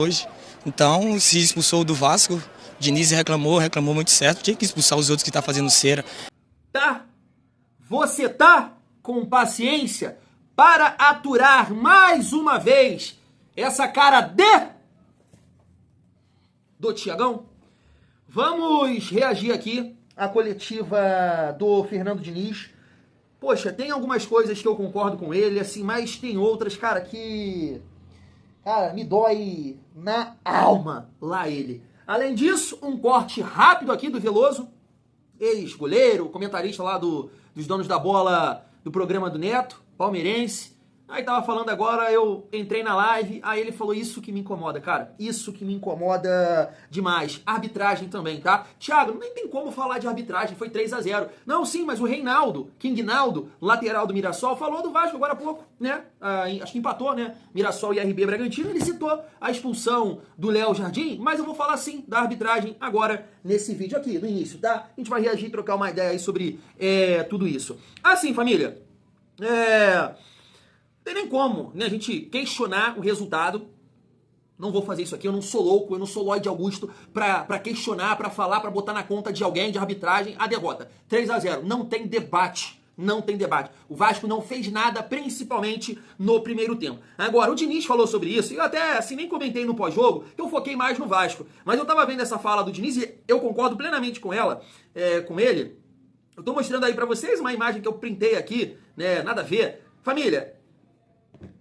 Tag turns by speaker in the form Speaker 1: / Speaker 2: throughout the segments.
Speaker 1: hoje. Então, se expulsou do Vasco, Diniz reclamou muito certo, tinha que expulsar os outros que tá fazendo cera.
Speaker 2: Tá? Você tá com paciência para aturar mais uma vez essa cara do Thiagão? Vamos reagir aqui à coletiva do Fernando Diniz. Poxa, tem algumas coisas que eu concordo com ele, assim, mas tem outras, cara, que... Cara, me dói na alma lá ele. Além disso, um corte rápido aqui do Veloso, ex-goleiro, comentarista lá dos donos da bola do programa do Neto, palmeirense. Aí tava falando agora, eu entrei na live, aí ele falou isso que me incomoda, cara. Isso que me incomoda demais. Arbitragem também, tá? Thiago, nem tem como falar de arbitragem, foi 3-0. Não, sim, mas o Reinaldo, King Naldo, lateral do Mirassol, falou do Vasco agora há pouco, né? Acho que empatou, né? Mirassol e RB Bragantino, ele citou a expulsão do Léo Jardim, mas eu vou falar sim da arbitragem agora nesse vídeo aqui, no início, tá? A gente vai reagir e trocar uma ideia aí sobre tudo isso. Assim, família, não tem nem como, né, a gente questionar o resultado. Não vou fazer isso aqui, eu não sou louco, eu não sou Lloyd Augusto pra questionar, pra falar, pra botar na conta de alguém, de arbitragem, a derrota. 3-0, não tem debate. Não tem debate. O Vasco não fez nada, principalmente no primeiro tempo. Agora, o Diniz falou sobre isso, e eu até assim nem comentei no pós-jogo, eu foquei mais no Vasco. Mas eu tava vendo essa fala do Diniz e eu concordo plenamente com ela, com ele. Eu tô mostrando aí pra vocês uma imagem que eu printei aqui, né, nada a ver. Família,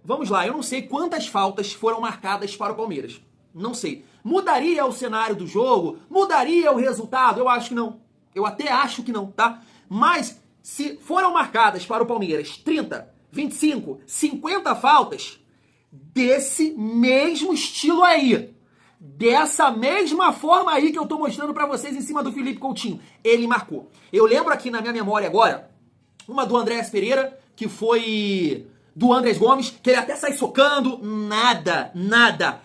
Speaker 2: vamos lá, eu não sei quantas faltas foram marcadas para o Palmeiras. Não sei. Mudaria o cenário do jogo? Mudaria o resultado? Eu acho que não. Eu até acho que não, tá? Mas se foram marcadas para o Palmeiras 30, 25, 50 faltas, desse mesmo estilo aí, dessa mesma forma aí que eu tô mostrando pra vocês em cima do Felipe Coutinho, ele marcou. Eu lembro aqui na minha memória agora, uma do Andréas Pereira, que foi do Andrés Gomes, que ele até sai socando, nada.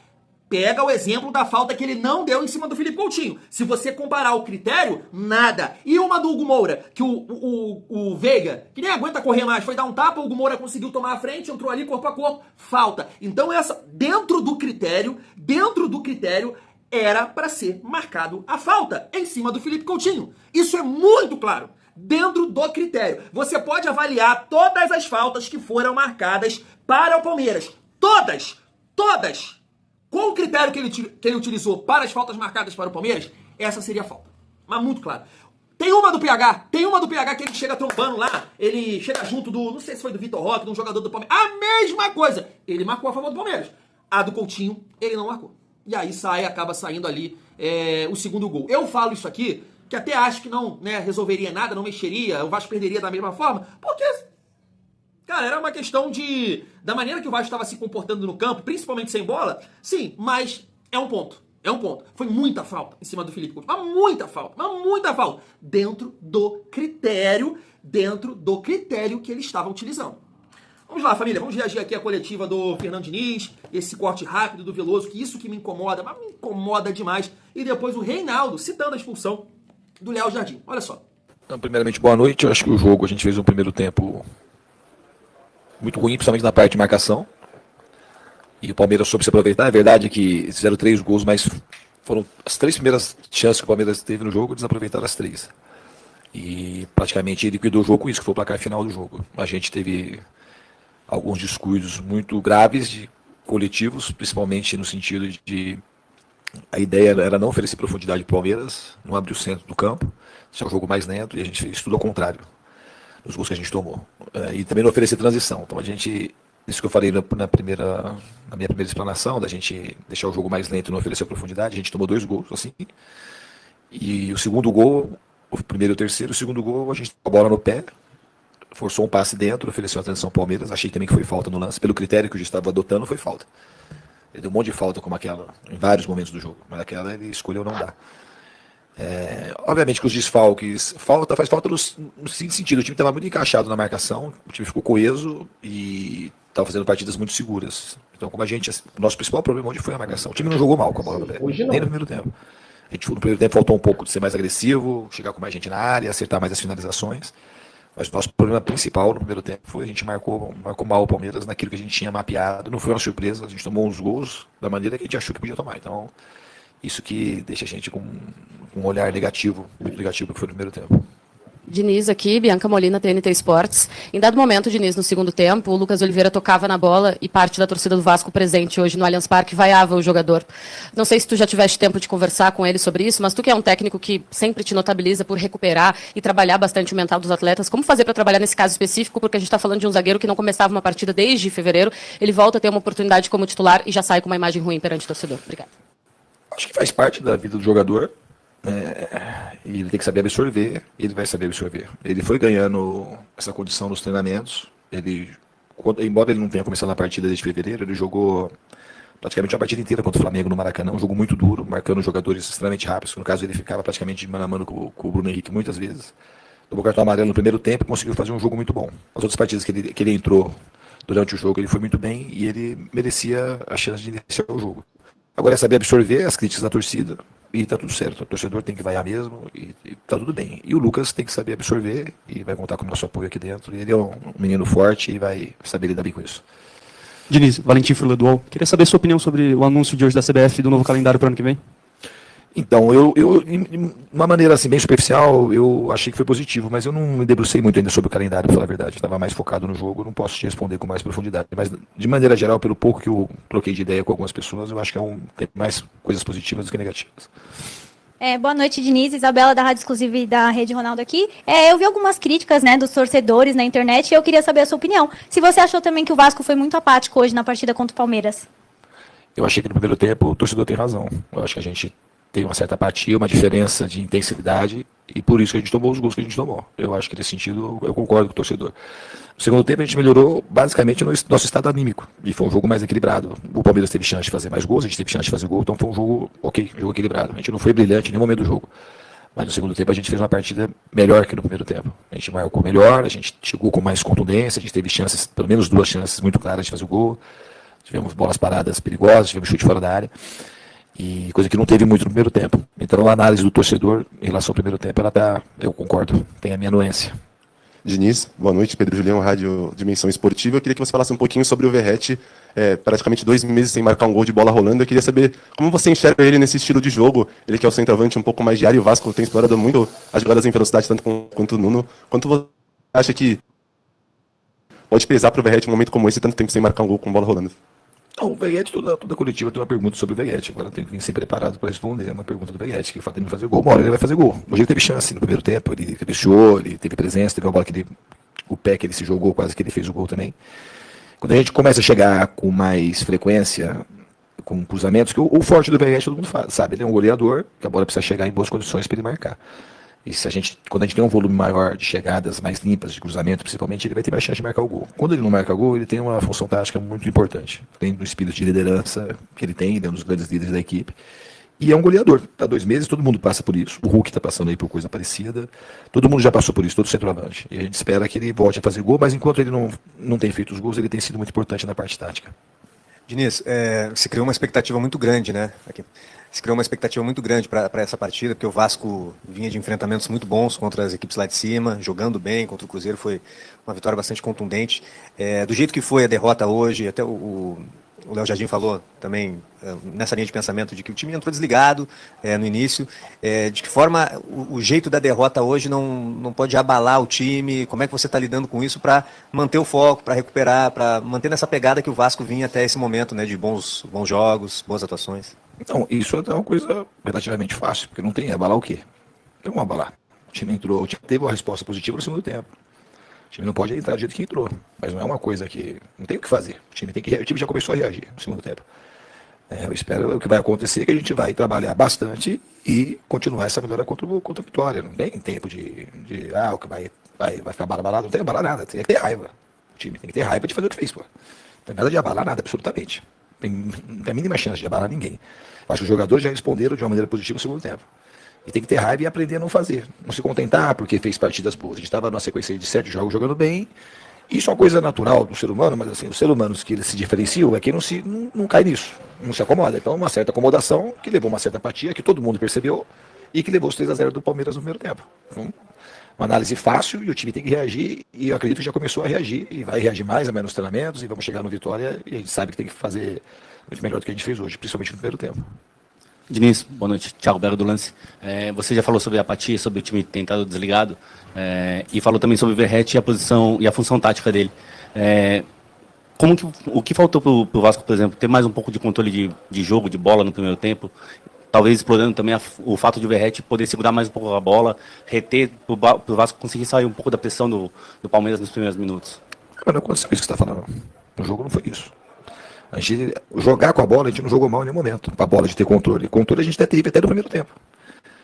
Speaker 2: Pega o exemplo da falta que ele não deu em cima do Felipe Coutinho. Se você comparar o critério, nada. E uma do Hugo Moura, que o Veiga, que nem aguenta correr mais, foi dar um tapa, o Hugo Moura conseguiu tomar a frente, entrou ali corpo a corpo, falta. Então essa, dentro do critério, era para ser marcado a falta em cima do Felipe Coutinho. Isso é muito claro. Dentro do critério. Você pode avaliar todas as faltas que foram marcadas para o Palmeiras. Todas! Com o critério que ele utilizou para as faltas marcadas para o Palmeiras, essa seria a falta. Mas muito claro. Tem uma do PH que ele chega trombando lá, ele chega junto do, não sei se foi do Vitor Roque, de um jogador do Palmeiras. A mesma coisa! Ele marcou a favor do Palmeiras. A do Coutinho, ele não marcou. E aí acaba saindo ali o segundo gol. Eu falo isso aqui, que até acho que não, né, resolveria nada, não mexeria, o Vasco perderia da mesma forma, porque, cara, era uma questão da maneira que o Vasco estava se comportando no campo, principalmente sem bola, sim, mas é um ponto. Foi muita falta em cima do Felipe Coutinho, mas muita falta, dentro do critério que ele estava utilizando. Vamos lá, família, vamos reagir aqui à coletiva do Fernando Diniz, esse corte rápido do Veloso, que isso que me incomoda, mas me incomoda demais, e depois o Reinaldo citando a expulsão do Léo Jardim. Olha só.
Speaker 3: Então, primeiramente, boa noite. Eu acho que o jogo, a gente fez um primeiro tempo muito ruim, principalmente na parte de marcação. E o Palmeiras soube se aproveitar. É verdade que fizeram 3 gols, mas foram as 3 primeiras chances que o Palmeiras teve no jogo, eles aproveitaram as 3. E praticamente ele liquidou o jogo com isso, que foi o placar final do jogo. A gente teve alguns descuidos muito graves de coletivos, principalmente no sentido de a ideia era não oferecer profundidade para o Palmeiras, não abrir o centro do campo, deixar o jogo mais lento, e a gente fez tudo ao contrário dos gols que a gente tomou. E também não oferecer transição. Então a gente, isso que eu falei na minha primeira explanação, da gente deixar o jogo mais lento e não oferecer profundidade, a gente tomou 2 gols assim. E o segundo gol, o primeiro e o terceiro, o segundo gol, a gente com a bola no pé, forçou um passe dentro, ofereceu a transição ao Palmeiras, achei também que foi falta no lance, pelo critério que o juiz estava adotando, foi falta. Ele deu um monte de falta como aquela, em vários momentos do jogo, mas aquela ele escolheu não dar. Obviamente que os desfalques, faz falta no seguinte sentido, o time estava muito encaixado na marcação, o time ficou coeso e estava fazendo partidas muito seguras. Então, como o nosso principal problema hoje foi a marcação. O time não jogou mal com a bola no pé, nem no primeiro tempo. No primeiro tempo faltou um pouco de ser mais agressivo, chegar com mais gente na área, acertar mais as finalizações. Mas o nosso problema principal no primeiro tempo foi a gente marcou mal o Palmeiras naquilo que a gente tinha mapeado. Não foi uma surpresa, a gente tomou uns gols da maneira que a gente achou que podia tomar. Então, isso que deixa a gente com um olhar negativo, muito negativo, que foi no primeiro tempo.
Speaker 4: Diniz aqui, Bianca Molina, TNT Esportes. Em dado momento, Diniz, no segundo tempo, o Lucas Oliveira tocava na bola e parte da torcida do Vasco presente hoje no Allianz Parque vaiava o jogador. Não sei se tu já tiveste tempo de conversar com ele sobre isso, mas tu que é um técnico que sempre te notabiliza por recuperar e trabalhar bastante o mental dos atletas, como fazer para trabalhar nesse caso específico? Porque a gente está falando de um zagueiro que não começava uma partida desde fevereiro, ele volta a ter uma oportunidade como titular e já sai com uma imagem ruim perante o torcedor. Obrigada.
Speaker 3: Acho que faz parte da vida do jogador. E ele tem que saber absorver, e ele vai saber absorver. Ele foi ganhando essa condição nos treinamentos. Embora ele não tenha começado a partida desde fevereiro, ele jogou praticamente uma partida inteira contra o Flamengo no Maracanã, um jogo muito duro, marcando jogadores extremamente rápidos. No caso, ele ficava praticamente de mano a mano com o Bruno Henrique muitas vezes. Tomou cartão amarelo no primeiro tempo e conseguiu fazer um jogo muito bom. As outras partidas que ele entrou durante o jogo, ele foi muito bem e ele merecia a chance de iniciar o jogo. Agora é saber absorver as críticas da torcida e tá tudo certo. O torcedor tem que vaiar mesmo e tá tudo bem. E o Lucas tem que saber absorver e vai contar com o nosso apoio aqui dentro. Ele é um menino forte e vai saber lidar bem com isso.
Speaker 5: Diniz, Valentim Furlan do UOL. Queria saber sua opinião sobre o anúncio de hoje da CBF do novo calendário para o ano que vem.
Speaker 3: Então, de uma maneira assim, bem superficial, eu achei que foi positivo, mas eu não me debrucei muito ainda sobre o calendário, para falar a verdade. Estava mais focado no jogo, não posso te responder com mais profundidade. Mas, de maneira geral, pelo pouco que eu troquei de ideia com algumas pessoas, eu acho que tem mais coisas positivas do que negativas.
Speaker 6: Boa noite, Diniz. Isabela, da Rádio Exclusiva e da Rede Ronaldo aqui. Eu vi algumas críticas, né, dos torcedores na internet e eu queria saber a sua opinião. Se você achou também que o Vasco foi muito apático hoje na partida contra o Palmeiras.
Speaker 3: Eu achei que no primeiro tempo o torcedor tem razão. Eu acho que a gente tem uma certa apatia, uma diferença de intensidade, e por isso que a gente tomou os gols que a gente tomou. Eu acho que nesse sentido eu concordo com o torcedor. No segundo tempo a gente melhorou basicamente no nosso estado anímico, e foi um jogo mais equilibrado. O Palmeiras teve chance de fazer mais gols, a gente teve chance de fazer gol, então foi um jogo ok, um jogo equilibrado. A gente não foi brilhante em nenhum momento do jogo, mas no segundo tempo a gente fez uma partida melhor que no primeiro tempo. A gente marcou melhor, a gente chegou com mais contundência, a gente teve chances, pelo menos 2 chances muito claras de fazer o gol, tivemos bolas paradas perigosas, tivemos chute fora da área. E coisa que não teve muito no primeiro tempo. Então a análise do torcedor em relação ao primeiro tempo, eu concordo, tem a minha anuência.
Speaker 7: Diniz, boa noite, Pedro Julião, Rádio Dimensão Esportiva. Eu queria que você falasse um pouquinho sobre o Verratti, praticamente 2 meses sem marcar um gol de bola rolando. Eu queria saber como você enxerga ele nesse estilo de jogo, ele que é o centroavante um pouco mais de área, e o Vasco tem explorado muito as jogadas em velocidade, tanto quanto o Nuno. Quanto você acha que pode pesar para o Verratti um momento como esse, tanto tempo sem marcar um gol com bola rolando?
Speaker 3: Não, o Veguete, toda coletiva tem uma pergunta sobre o Veguete. Agora tem que vir sempre preparado para responder uma pergunta do Veguete, que fala de fazer gol. Uma hora ele vai fazer gol. Hoje ele teve chance no primeiro tempo, ele fechou, ele teve presença, teve uma bola o pé que ele se jogou, quase que ele fez o gol também. Quando a gente começa a chegar com mais frequência, com cruzamentos, que o forte do Veguete todo mundo sabe, ele é um goleador, que a bola precisa chegar em boas condições para ele marcar. E quando a gente tem um volume maior de chegadas mais limpas, de cruzamento principalmente, ele vai ter mais chance de marcar o gol. Quando ele não marca o gol, ele tem uma função tática muito importante. Tem um espírito de liderança que ele tem, ele é um dos grandes líderes da equipe. E é um goleador. Está 2 meses, todo mundo passa por isso. O Hulk está passando aí por coisa parecida. Todo mundo já passou por isso, todo centroavante. E a gente espera que ele volte a fazer gol, mas enquanto ele não tem feito os gols, ele tem sido muito importante na parte tática.
Speaker 8: Diniz, se criou uma expectativa muito grande, né? Se criou uma expectativa muito grande para essa partida, porque o Vasco vinha de enfrentamentos muito bons contra as equipes lá de cima, jogando bem contra o Cruzeiro, foi uma vitória bastante contundente. Do jeito que foi a derrota hoje, até o Léo Jardim falou também nessa linha de pensamento de que o time entrou desligado no início. De que forma o jeito da derrota hoje não pode abalar o time? Como é que você está lidando com isso para manter o foco, para recuperar, para manter nessa pegada que o Vasco vinha até esse momento, né, de bons jogos, boas atuações?
Speaker 3: Então, isso é uma coisa relativamente fácil, porque não tem abalar o quê? Não tem como abalar. O time teve uma resposta positiva no segundo tempo. O time não pode entrar do jeito que entrou, mas não é uma coisa que não tem o que fazer. O time já começou a reagir no segundo tempo. Eu espero o que vai acontecer é que a gente vai trabalhar bastante e continuar essa melhora contra a Vitória. Não tem tempo o que vai ficar abalado, não tem que abalar nada, tem que ter raiva. O time tem que ter raiva de fazer o que fez, pô. Não tem nada de abalar nada, absolutamente. Não tem a mínima chance de abalar ninguém. Acho que os jogadores já responderam de uma maneira positiva no segundo tempo. E tem que ter raiva e aprender a não fazer. Não se contentar porque fez partidas boas. A gente estava numa sequência de 7 jogos jogando bem. Isso é uma coisa natural do ser humano, mas assim, os seres humanos que eles se diferenciam é quem não cai nisso, não se acomoda. Então, uma certa acomodação que levou uma certa apatia, que todo mundo percebeu, e que levou os 3-0 do Palmeiras no primeiro tempo. Então, uma análise fácil e o time tem que reagir, e eu acredito que já começou a reagir, e vai reagir mais nos treinamentos, e vamos chegar no Vitória, e a gente sabe que tem que fazer muito melhor do que a gente fez hoje, principalmente no primeiro tempo.
Speaker 9: Diniz, boa noite. Thiago Bergo do Lance. Você já falou sobre a apatia, sobre o time ter estado desligado, e falou também sobre o Verratti e a posição e a função tática dele. O que faltou para o Vasco, por exemplo, ter mais um pouco de controle de jogo, de bola no primeiro tempo, talvez explorando também o fato de o Verratti poder segurar mais um pouco a bola, reter, para o Vasco conseguir sair um pouco da pressão do Palmeiras nos primeiros minutos?
Speaker 3: Não aconteceu isso que você está falando. O jogo não foi isso. A gente jogar com a bola, a gente não jogou mal em nenhum momento. A bola de ter controle. Controle a gente até teve até no primeiro tempo.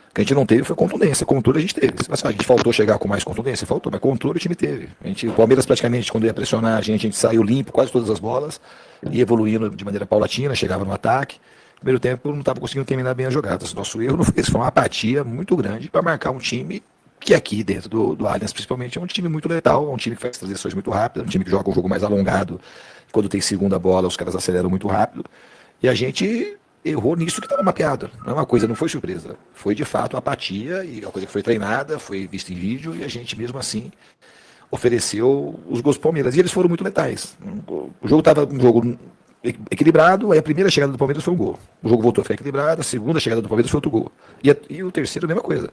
Speaker 3: O que a gente não teve foi contundência. Controle a gente teve. Mas a gente faltou chegar com mais contundência? Faltou, mas controle o time teve. O Palmeiras praticamente, quando ia pressionar a gente saiu limpo quase todas as bolas, ia evoluindo de maneira paulatina, chegava no ataque. No primeiro tempo não estava conseguindo terminar bem as jogadas. Nosso erro não foi esse, foi uma apatia muito grande para marcar um time que aqui dentro do Allianz, principalmente, é um time muito letal, é um time que faz transições muito rápidas, é um time que joga um jogo mais alongado. Quando tem segunda bola, os caras aceleram muito rápido. E a gente errou nisso que estava mapeado. Não é uma coisa, não foi surpresa. Foi de fato uma apatia, e uma coisa que foi treinada, foi vista em vídeo, e a gente mesmo assim ofereceu os gols do Palmeiras. E eles foram muito letais. O jogo estava um jogo equilibrado, aí a primeira chegada do Palmeiras foi um gol. O jogo voltou a ficar equilibrado, a segunda chegada do Palmeiras foi outro gol. E o terceiro, a mesma coisa.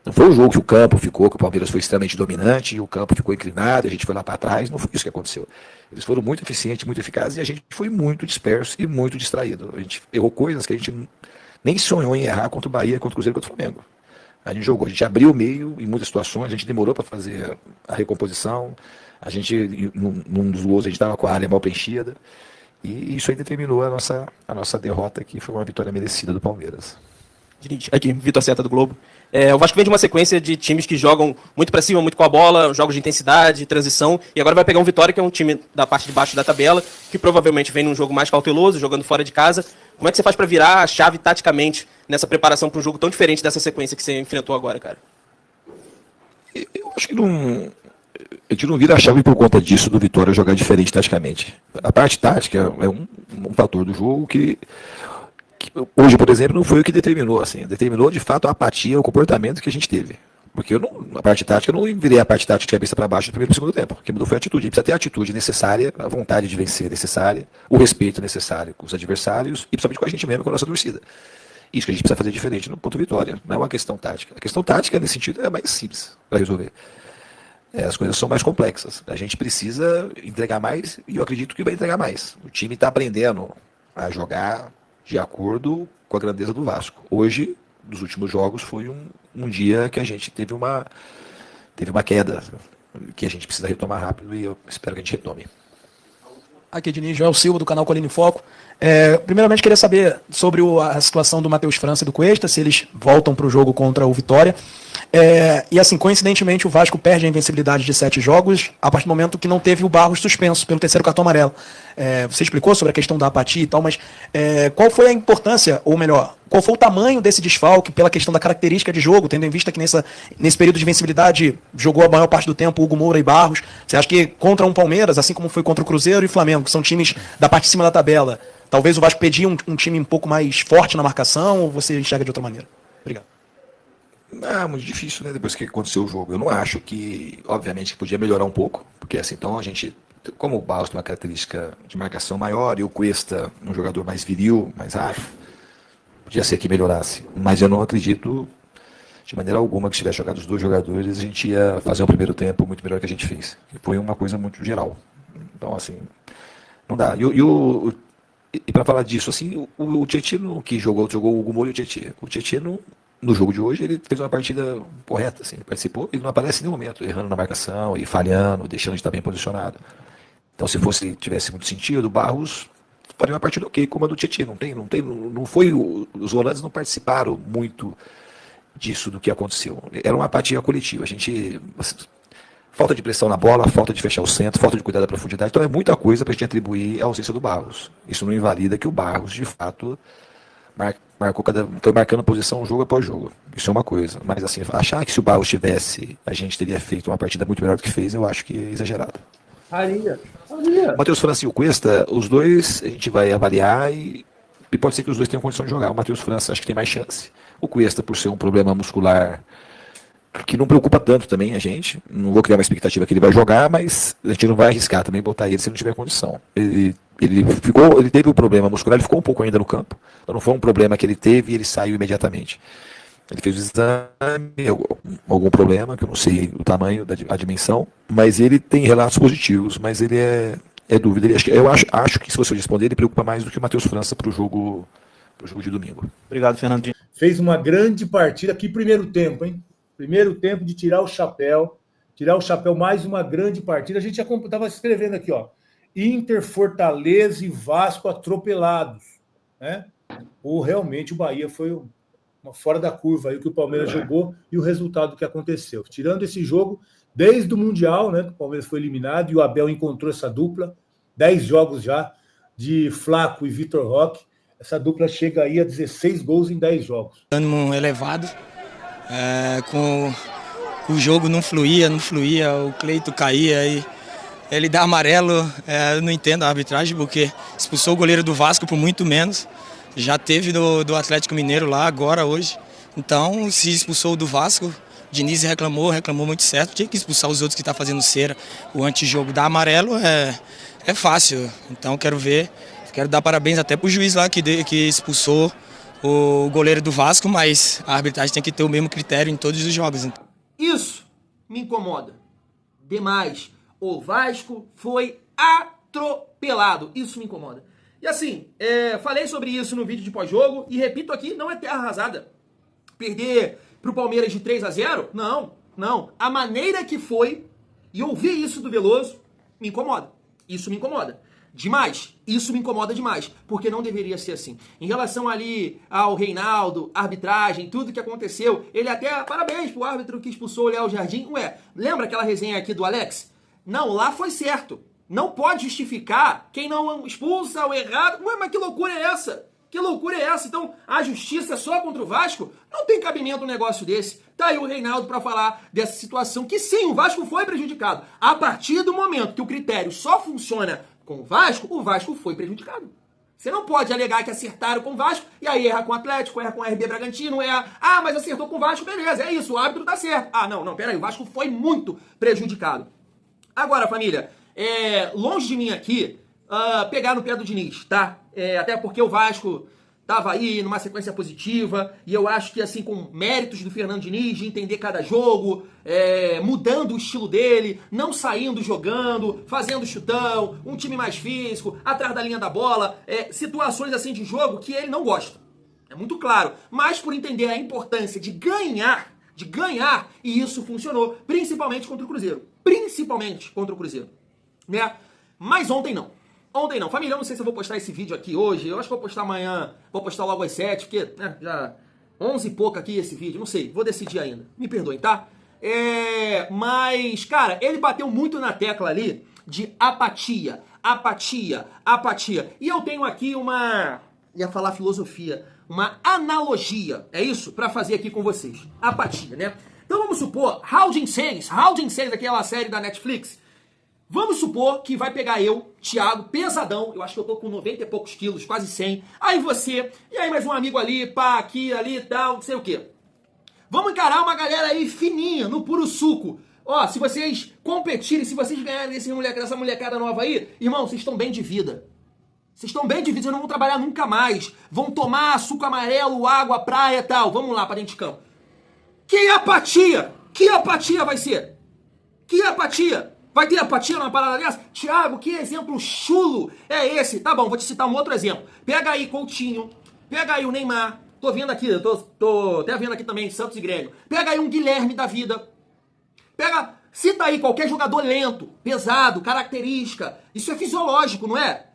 Speaker 3: Não foi um jogo que o campo ficou, que o Palmeiras foi extremamente dominante, e o campo ficou inclinado, a gente foi lá para trás, não foi isso que aconteceu. Eles foram muito eficientes, muito eficazes, e a gente foi muito disperso e muito distraído. A gente errou coisas que a gente nem sonhou em errar contra o Bahia, contra o Cruzeiro, contra o Flamengo. A gente jogou, a gente abriu o meio em muitas situações, a gente demorou para fazer a recomposição, a gente, num dos gols, a gente estava com a área mal preenchida, e isso aí determinou a nossa derrota, que foi uma vitória merecida do Palmeiras.
Speaker 10: Aqui, Vitor Seta do Globo. O Vasco vem de uma sequência de times que jogam muito pra cima, muito com a bola, jogos de intensidade, transição, e agora vai pegar um Vitória, que é um time da parte de baixo da tabela, que provavelmente vem num jogo mais cauteloso, jogando fora de casa. Como é que você faz pra virar a chave taticamente nessa preparação para um jogo tão diferente dessa sequência que você enfrentou agora, cara?
Speaker 3: Eu acho que não... A gente não vira a chave por conta disso do Vitória jogar diferente taticamente. A parte tática é um fator do jogo que hoje, por exemplo, não foi o que determinou. Assim, determinou de fato a apatia, o comportamento que a gente teve. Porque a parte tática, eu não virei a parte tática de cabeça para baixo do primeiro e do segundo tempo. O que mudou foi a atitude. A gente precisa ter a atitude necessária, a vontade de vencer necessária, o respeito necessário com os adversários e principalmente com a gente mesmo, com a nossa torcida. Isso que a gente precisa fazer diferente no ponto Vitória. Não é uma questão tática. A questão tática, nesse sentido, é mais simples para resolver. As coisas são mais complexas. A gente precisa entregar mais e eu acredito que vai entregar mais. O time está aprendendo a jogar de acordo com a grandeza do Vasco. Hoje, nos últimos jogos, foi um dia que a gente teve uma queda, que a gente precisa retomar rápido e eu espero que a gente retome.
Speaker 11: Aqui, Diniz, Joel Silva, do canal Colina em Foco. Primeiramente, queria saber sobre a situação do Matheus França e do Cuesta, se eles voltam para o jogo contra o Vitória. E assim, coincidentemente, o Vasco perde a invencibilidade de 7 jogos a partir do momento que não teve o Barros suspenso pelo terceiro cartão amarelo. Você explicou sobre a questão da apatia e tal, mas qual foi a importância, ou melhor, qual foi o tamanho desse desfalque pela questão da característica de jogo, tendo em vista que nesse período de invencibilidade jogou a maior parte do tempo Hugo Moura e Barros? Você acha que contra um Palmeiras, assim como foi contra o Cruzeiro e Flamengo, que são times da parte de cima da tabela, talvez o Vasco pedia um time um pouco mais forte na marcação, ou você enxerga de outra maneira? Obrigado.
Speaker 3: Muito difícil, né? Depois que aconteceu o jogo. Eu não acho que, obviamente, podia melhorar um pouco, porque assim, então a gente, como o Barros tem uma característica de marcação maior e o Cuesta um jogador mais viril, mais rápido, podia ser que melhorasse. Mas eu não acredito, de maneira alguma, que se tivesse jogado os dois jogadores, a gente ia fazer um primeiro tempo muito melhor que a gente fez. Foi uma coisa muito geral. Então, assim, não dá. E para falar disso, assim, o Tietchan que jogou o Hugo Moura e o Tietchan. O Tietchan, no jogo de hoje, ele fez uma partida correta, assim, participou, ele não aparece em nenhum momento, errando na marcação, e falhando, deixando de estar bem posicionado. Então, se tivesse muito sentido, o Barros faria uma partida ok, como a do Tietchan. Os volantes não participaram muito disso, do que aconteceu. Era uma apatia coletiva. Falta de pressão na bola, falta de fechar o centro, falta de cuidar da profundidade. Então é muita coisa para a gente atribuir à ausência do Barros. Isso não invalida que o Barros, de fato, foi marcando posição jogo após jogo. Isso é uma coisa. Mas assim, achar que se o Barros tivesse, a gente teria feito uma partida muito melhor do que fez, eu acho que é exagerado. O Matheus França e o Cuesta, os dois a gente vai avaliar e pode ser que os dois tenham condição de jogar. O Matheus França acho que tem mais chance. O Cuesta, por ser um problema muscular que não preocupa tanto também a gente. Não vou criar uma expectativa que ele vai jogar, mas a gente não vai arriscar também botar ele se não tiver condição. Ele teve um problema muscular, ele ficou um pouco ainda no campo. Então não foi um problema que ele teve e ele saiu imediatamente. Ele fez o exame, algum problema, que eu não sei o tamanho, a dimensão, mas ele tem relatos positivos, mas ele é dúvida. Eu acho que se você responder, ele preocupa mais do que o Matheus França para o jogo de domingo.
Speaker 10: Obrigado, Fernandinho.
Speaker 12: Fez uma grande partida. Que primeiro tempo, hein? Primeiro tempo de tirar o chapéu. Tirar o chapéu, mais uma grande partida. A gente já estava escrevendo aqui, ó. Inter, Fortaleza e Vasco atropelados, né? Ou realmente o Bahia foi uma fora da curva aí que o Palmeiras jogou e o resultado que aconteceu. Tirando esse jogo, desde o Mundial, né, que o Palmeiras foi eliminado e o Abel encontrou essa dupla, 10 jogos já de Flaco e Vitor Roque, essa dupla chega aí a 16 gols em 10 jogos.
Speaker 1: Ânimo elevado, com o jogo não fluía, o Cleito caía e ele dá amarelo, eu não entendo a arbitragem porque expulsou o goleiro do Vasco por muito menos. Já teve do Atlético Mineiro lá, agora, hoje. Então, se expulsou do Vasco, Diniz reclamou muito certo. Tinha que expulsar os outros que estão fazendo cera. O antijogo dar amarelo é fácil. Então, quero dar parabéns até pro juiz lá que expulsou o goleiro do Vasco, mas a arbitragem tem que ter o mesmo critério em todos os jogos.
Speaker 2: Isso me incomoda demais. O Vasco foi atropelado. Isso me incomoda. E assim, falei sobre isso no vídeo de pós-jogo e repito aqui, não é terra arrasada. Perder pro Palmeiras de 3-0? Não. A maneira que foi, e ouvir isso do Veloso, me incomoda. Isso me incomoda. Demais. Isso me incomoda demais. Porque não deveria ser assim. Em relação ali ao Reinaldo, arbitragem, tudo que aconteceu, ele até, parabéns pro árbitro que expulsou o Léo Jardim. Lembra aquela resenha aqui do Alex? Não, lá foi certo. Não pode justificar quem não expulsa o errado. Ué, mas que loucura é essa? Que loucura é essa? Então, a justiça é só contra o Vasco? Não tem cabimento um negócio desse. Tá aí o Reinaldo para falar dessa situação que sim, o Vasco foi prejudicado. A partir do momento que o critério só funciona com o Vasco foi prejudicado. Você não pode alegar que acertaram com o Vasco e aí erra com o Atlético, erra com o RB Bragantino, mas acertou com o Vasco, beleza, é isso, o árbitro tá certo. Não, peraí, o Vasco foi muito prejudicado. Agora, família, longe de mim aqui pegar no pé do Diniz, tá? Até porque o Vasco tava aí numa sequência positiva e eu acho que assim, com méritos do Fernando Diniz de entender cada jogo, mudando o estilo dele, não saindo jogando, fazendo chutão, um time mais físico, atrás da linha da bola, situações assim de jogo que ele não gosta. É muito claro, mas por entender a importância de ganhar, e isso funcionou, principalmente contra o Cruzeiro. Né? Mas ontem não. Família, eu não sei se eu vou postar esse vídeo aqui hoje. Eu acho que vou postar amanhã. Vou postar logo às 7, porque já 11 e pouco aqui esse vídeo. Não sei, vou decidir ainda. Me perdoem, tá? Mas, cara, ele bateu muito na tecla ali de apatia. E eu tenho aqui ia falar filosofia, uma analogia, é isso? Pra fazer aqui com vocês. Apatia, né? Então vamos supor, Round 6, aquela série da Netflix. Vamos supor que vai pegar eu, Thiago, pesadão, eu acho que eu tô com 90 e poucos quilos, quase 100. Aí você, e aí mais um amigo ali, pá, aqui, ali e tal, não sei o quê. Vamos encarar uma galera aí fininha, no puro suco. Ó, se vocês competirem, se vocês ganharem dessa molecada nova aí, irmão, vocês estão bem de vida. Vocês não vão trabalhar nunca mais. Vão tomar suco amarelo, água, praia e tal. Vamos lá pra dentro de campo. Que apatia! Que apatia vai ser? Que apatia? Vai ter apatia numa parada dessa? Thiago, que exemplo chulo é esse? Tá bom, vou te citar um outro exemplo. Pega aí Coutinho, pega aí o Neymar. Tô vendo aqui, tô até vendo aqui também Santos e Grêmio. Pega aí um Guilherme da vida. Cita aí qualquer jogador lento, pesado, característica. Isso é fisiológico, não é?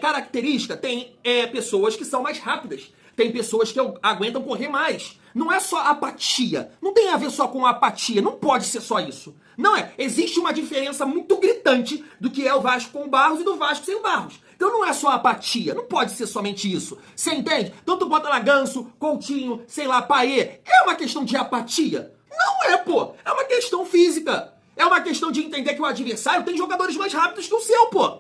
Speaker 2: Característica. Tem pessoas que são mais rápidas. Tem pessoas que aguentam correr mais. Não é só apatia. Não tem a ver só com apatia. Não pode ser só isso. Não é. Existe uma diferença muito gritante do que é o Vasco com o Barros e do Vasco sem o Barros. Então não é só apatia. Não pode ser somente isso. Você entende? Então tu bota lá Ganso, Coutinho, sei lá, Paê. É uma questão de apatia? Não é, pô. É uma questão física. É uma questão de entender que o adversário tem jogadores mais rápidos que o seu, pô.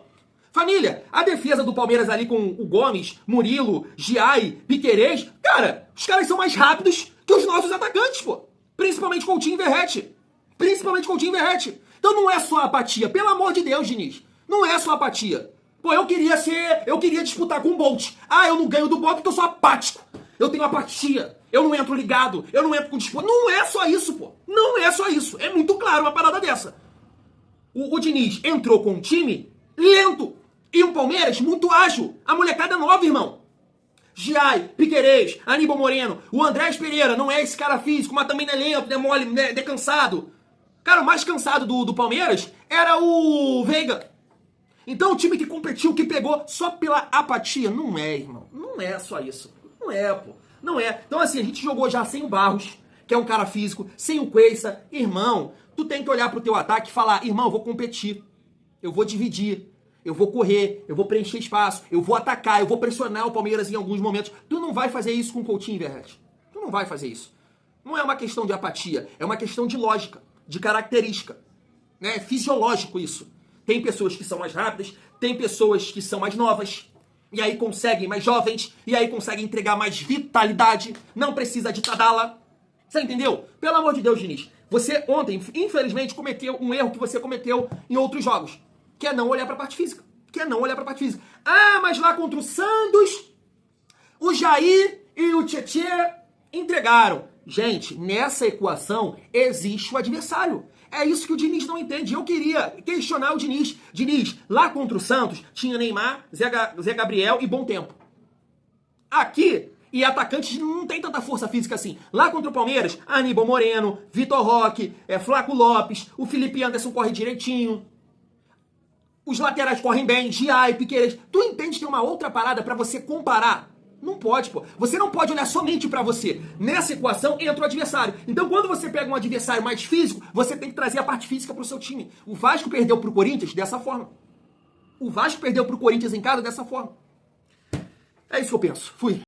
Speaker 2: Família, a defesa do Palmeiras ali com o Gomes, Murilo, Giai, Piquerez, cara, os caras são mais rápidos que os nossos atacantes, pô. Principalmente Coutinho e Verratti. Principalmente Coutinho e Verratti. Então não é só apatia. Pelo amor de Deus, Diniz. Não é só apatia. Pô, eu queria disputar com o Bolt. Ah, eu não ganho do Bolt porque eu sou apático. Eu tenho apatia. Eu não entro ligado. Eu não entro com disputa. Não é só isso, pô. Não é só isso. É muito claro uma parada dessa. O Diniz entrou com um time lento. E um Palmeiras muito ágil. A molecada é nova, irmão. Giai, Piquerez, Aníbal Moreno. O Andrés Pereira não é esse cara físico, mas também não é lento, não é mole, não é cansado. Cara, o mais cansado do Palmeiras era o Veiga. Então o time que competiu, que pegou só pela apatia. Não é, irmão. Não é só isso. Não é, pô. Não é. Então assim, a gente jogou já sem o Barros, que é um cara físico, sem o Cuesta. Irmão, tu tem que olhar pro teu ataque e falar, irmão, eu vou competir. Eu vou dividir. Eu vou correr, eu vou preencher espaço, eu vou atacar, eu vou pressionar o Palmeiras em alguns momentos. Tu não vai fazer isso com o Coutinho e Verratti. Tu não vai fazer isso. Não é uma questão de apatia, é uma questão de lógica, de característica. É fisiológico isso. Tem pessoas que são mais rápidas, tem pessoas que são mais novas, e aí conseguem mais jovens, e aí conseguem entregar mais vitalidade, não precisa de Tadala. Você entendeu? Pelo amor de Deus, Diniz. Você ontem, infelizmente, cometeu um erro que você cometeu em outros jogos. Que é não olhar para a parte física. Ah, mas lá contra o Santos, o Jair e o Tietê entregaram. Gente, nessa equação existe o adversário. É isso que o Diniz não entende. Eu queria questionar o Diniz. Diniz, lá contra o Santos, tinha Neymar, Zé Gabriel e Bom Tempo. Aqui, e atacantes não tem tanta força física assim. Lá contra o Palmeiras, Aníbal Moreno, Vitor Roque, Flaco Lopes, o Felipe Anderson corre direitinho. Os laterais correm bem, Giai, Piquerez. Tu entende que tem uma outra parada pra você comparar? Não pode, pô. Você não pode olhar somente pra você. Nessa equação entra o adversário. Então quando você pega um adversário mais físico, você tem que trazer a parte física pro seu time. O Vasco perdeu pro Corinthians dessa forma. O Vasco perdeu pro Corinthians em casa dessa forma. É isso que eu penso. Fui.